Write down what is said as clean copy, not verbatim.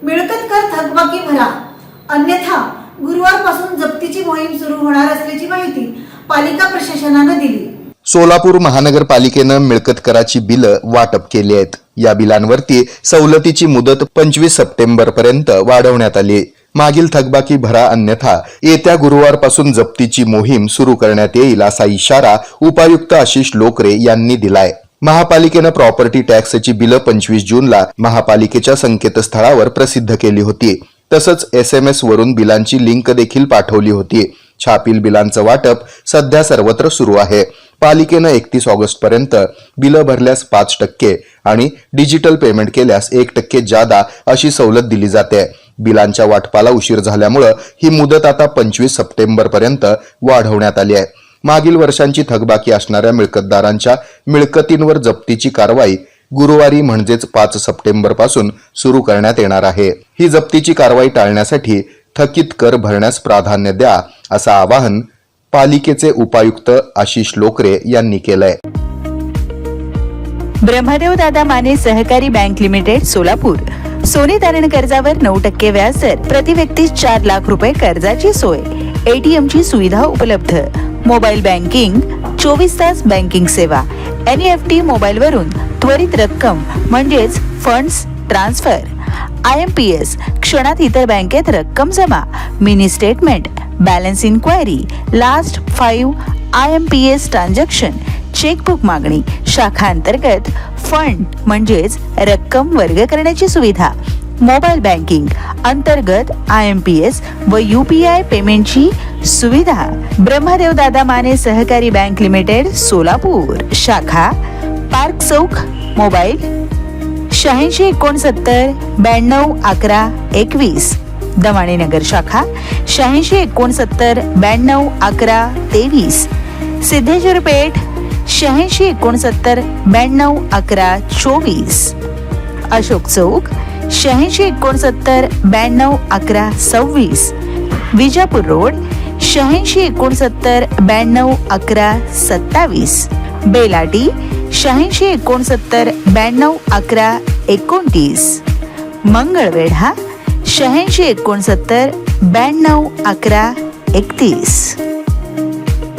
मिळकत कर थकबाकी भरा, अन्यथा गुरुवारपासून जप्तीची मोहीम सुरू होणार असल्याची माहिती पालिका प्रशासनाने दिली। सोलापूर महानगरपालिकेनं मिळकत कराची बिलं वाटप केली आहेत। या बिलांवरती सवलतीची मुदत 25 सप्टेंबर पर्यंत वाढवण्यात आली। मागील थकबाकी भरा, अन्यथा येत्या गुरुवारपासून जप्तीची मोहीम सुरू करण्यात येईल असा इशारा उपायुक्त आशिष लोकरे यांनी दिलाय। महापालिकेनं प्रॉपर्टी टॅक्सची बिलं 25 जूनला महापालिकेच्या संकेतस्थळावर प्रसिद्ध केली होती। तसंच SMS वरून बिलांची लिंक देखील पाठवली होती। छापील बिलांचं वाटप सध्या सर्वत्र सुरू आहे। पालिकेनं 31 ऑगस्ट पर्यंत बिलं भरल्यास 5% आणि डिजिटल पेमेंट केल्यास 1% जादा अशी सवलत दिली जाते। बिलांच्या वाटपाला उशीर झाल्यामुळे ही मुदत आता 25 सप्टेंबर पर्यंत वाढवण्यात आली आहे। मागील वर्षांची थकबाकी असणाऱ्या मिळकतदारांच्या मिळकतींवर जप्तीची कारवाई गुरुवारी म्हणजेच 5 सप्टेंबर पासून सुरू करण्यात येणार आहे। ही जप्तीची कारवाई टाळण्यासाठी थकीत कर भरण्यास प्राधान्य द्या असं आवाहन पालिकेचे उपायुक्त आशिष लोकरे यांनी केलंय। ब्रह्मदेव दादा माने सहकारी बँक लिमिटेड सोलापूर सोने तारण कर्जावर 9% व्याज दर, प्रति व्यक्ती 4 लाख रुपये कर्जाची सोय, ATM ची सुविधा उपलब्ध, मोबाईल बँकिंग, 24 तास बँकिंग सेवा, NEFT मोबाईल वरून त्वरित रक्कम म्हणजेच फंड्स ट्रान्सफर, IMPS क्षणात इतर बँकेत रक्कम जमा, mini statement, balance inquiry, last 5 IMPS transaction, chequebook मागणी, शाखा अंतर्गत फंड म्हणजेच रक्कम वर्ग करण्याची सुविधा, मोबाईल बँकिंग अंतर्गत IMPS व UPI पेमेंटची सुविधा। ब्रह्मदेव दादा माने सहकारी बँक लिमिटेड सोलापूर, शाखा पार्क चौक, मोबाईल 86 69 92 11 21, दमाणेनगर शाखा 86 69 92 11 23, सिद्धेश्वर पेठ 86 69 92 11 24, अशोक चौक 86 69 92 11 26, विजापूर रोड 86 69 92 11 27, बेलाटी 86 69 92 11 29, मंगळवेढा 86 69 92 11 31।